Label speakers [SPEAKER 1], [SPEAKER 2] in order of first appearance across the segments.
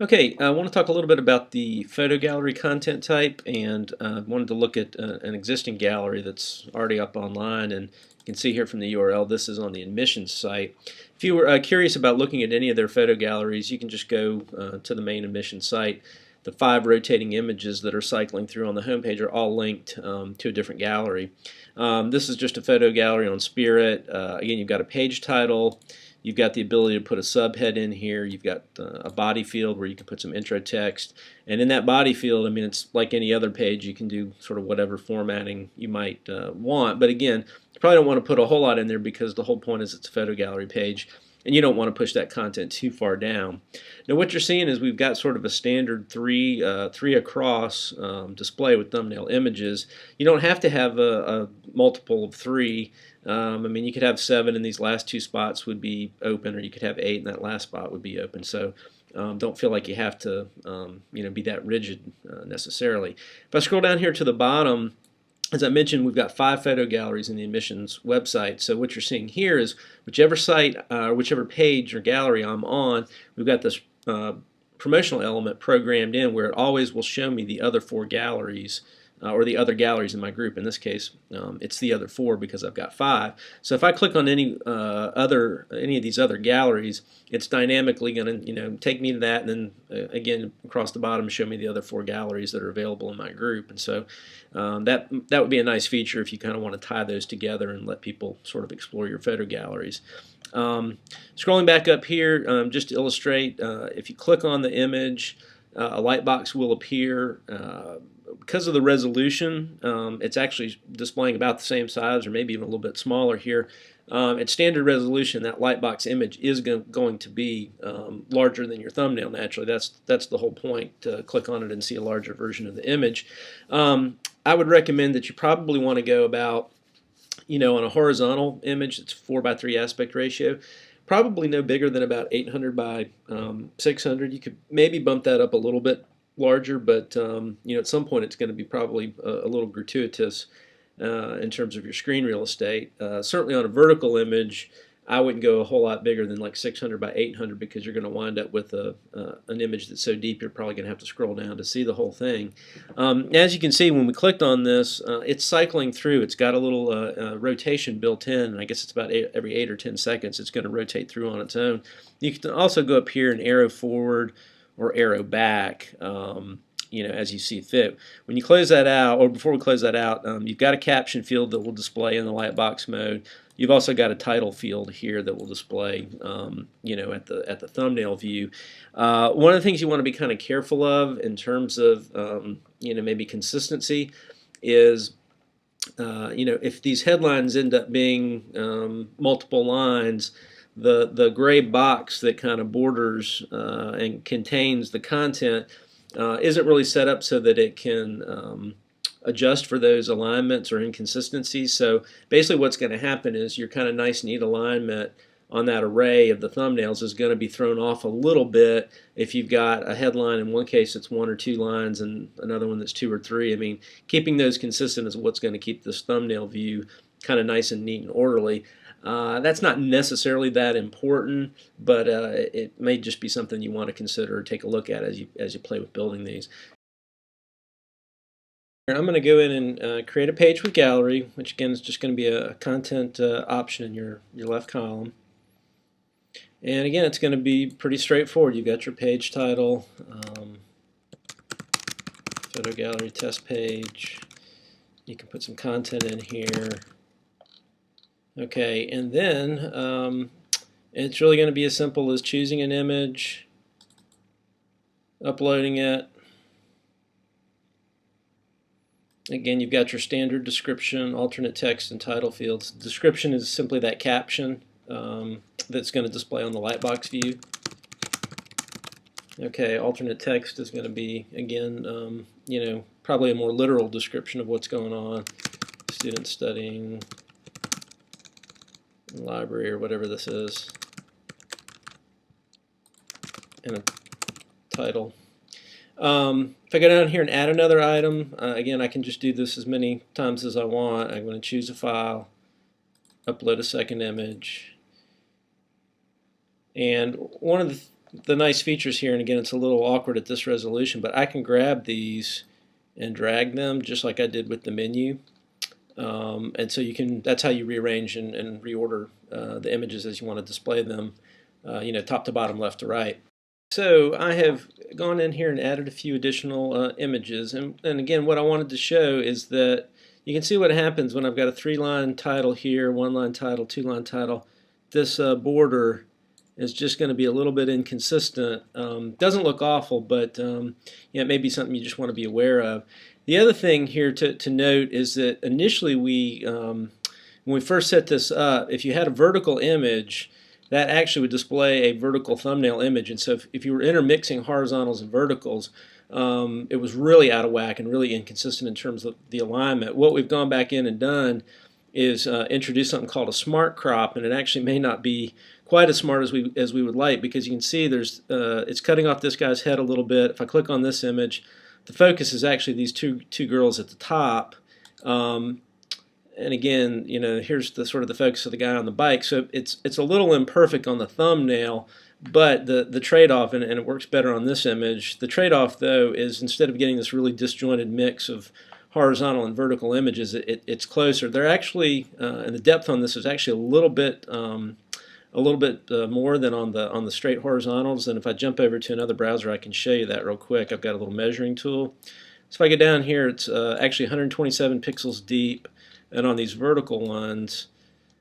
[SPEAKER 1] Okay, I want to talk a little bit about the photo gallery content type, and wanted to look at an existing gallery that's already up online. And you can see here from the URL, this is on the admissions site. If you were curious about looking at any of their photo galleries, you can just go to the main admissions site. The 5 rotating images that are cycling through on the homepage are all linked to a different gallery. This is just a photo gallery on Spirit. Again, you've got a page title. You've got the ability to put a subhead in here. You've got a body field where you can put some intro text. And in that body field, I mean, it's like any other page. You can do sort of whatever formatting you might want. But again, you probably don't want to put a whole lot in there because the whole point is it's a photo gallery page, and you don't want to push that content too far down. Now what you're seeing is we've got sort of a standard three across display with thumbnail images. You don't have to have a multiple of 3. I mean, you could have 7 and these last 2 spots would be open, or you could have 8 and that last spot would be open. So don't feel like you have to be that rigid necessarily. If I scroll down here to the bottom, as I mentioned, we've got 5 photo galleries in the admissions website. So what you're seeing here is whichever site, whichever page or gallery I'm on, we've got this promotional element programmed in where it always will show me the other 4 galleries or the other galleries in my group. In this case, it's the other 4 because I've got 5. So if I click on any of these other galleries, it's dynamically going to take me to that, and then again across the bottom show me the other 4 galleries that are available in my group. And so that would be a nice feature if you kind of want to tie those together and let people sort of explore your photo galleries. Scrolling back up here, just to illustrate, if you click on the image, a lightbox will appear. Because of the resolution, it's actually displaying about the same size or maybe even a little bit smaller here. At standard resolution, that lightbox image is going to be larger than your thumbnail naturally. That's the whole point, to click on it and see a larger version of the image. I would recommend that you probably want to go about, on a horizontal image, it's 4:3 aspect ratio, probably no bigger than about 800 by 600. You could maybe bump that up a little bit larger, but at some point it's going to be probably a little gratuitous in terms of your screen real estate. Certainly on a vertical image, I wouldn't go a whole lot bigger than like 600 by 800 because you're going to wind up with an image that's so deep you're probably going to have to scroll down to see the whole thing. As you can see, when we clicked on this, it's cycling through. It's got a little rotation built in, and I guess it's about every 8 or 10 seconds it's going to rotate through on its own. You can also go up here and arrow forward or arrow back, as you see fit. When you close that out, or before we close that out, you've got a caption field that will display in the lightbox mode. You've also got a title field here that will display, at the thumbnail view. One of the things you want to be kind of careful of in terms of, maybe consistency is, if these headlines end up being multiple lines, the gray box that kind of borders and contains the content isn't really set up so that it can adjust for those alignments or inconsistencies. So basically what's going to happen is your kind of nice neat alignment on that array of the thumbnails is going to be thrown off a little bit if you've got a headline. In one case it's 1 or 2 lines and another one that's 2 or 3. I mean, keeping those consistent is what's going to keep this thumbnail view kind of nice and neat and orderly. That's not necessarily that important, but it may just be something you want to consider or take a look at as you play with building these. I'm going to go in and create a page with gallery, which again is just going to be a content option in your left column. And again, it's going to be pretty straightforward. You've got your page title, photo gallery test page. You can put some content in here. Okay, and then it's really going to be as simple as choosing an image, uploading it. Again, you've got your standard description, alternate text, and title fields. Description is simply that caption that's going to display on the lightbox view. Okay, alternate text is going to be, again, probably a more literal description of what's going on. Student studying library or whatever this is, and a title. If I go down here and add another item, again, I can just do this as many times as I want. I'm going to choose a file, upload a second image, and one of the nice features here, and again it's a little awkward at this resolution, but I can grab these and drag them just like I did with the menu. And so you can, that's how you rearrange and reorder the images as you want to display them, top to bottom, left to right. So I have gone in here and added a few additional images, and again what I wanted to show is that you can see what happens when I've got a 3-line title here, 1-line title, 2-line title. This border is just going to be a little bit inconsistent. Doesn't look awful, but it may be something you just want to be aware of. The other thing here to note is that initially when we first set this up, if you had a vertical image, that actually would display a vertical thumbnail image, and so if you were intermixing horizontals and verticals, it was really out of whack and really inconsistent in terms of the alignment. What we've gone back in and done is introduce something called a smart crop, and it actually may not be quite as smart as we would like, because you can see there's it's cutting off this guy's head a little bit. If I click on this image, the focus is actually these two girls at the top. And again, here's the sort of the focus of the guy on the bike. So it's a little imperfect on the thumbnail, but the trade-off, and it works better on this image, the trade-off though is instead of getting this really disjointed mix of horizontal and vertical images, it's closer. They're actually, and the depth on this is actually a little bit more than on the straight horizontals. And if I jump over to another browser, I can show you that real quick. I've got a little measuring tool. So if I go down here, it's actually 127 pixels deep, and on these vertical ones,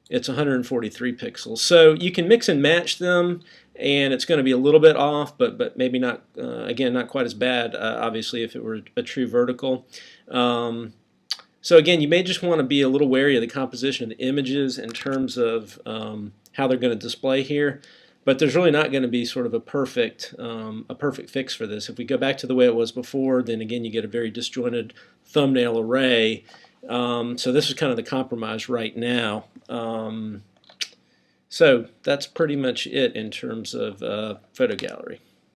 [SPEAKER 1] it's 143 pixels. So you can mix and match them, and it's going to be a little bit off, but maybe not. Again, not quite as bad, obviously, if it were a true vertical. So again, you may just want to be a little wary of the composition of the images in terms of how they're going to display here. But there's really not going to be sort of a perfect fix for this. If we go back to the way it was before, then again you get a very disjointed thumbnail array. So this is kind of the compromise right now. So that's pretty much it in terms of photo gallery.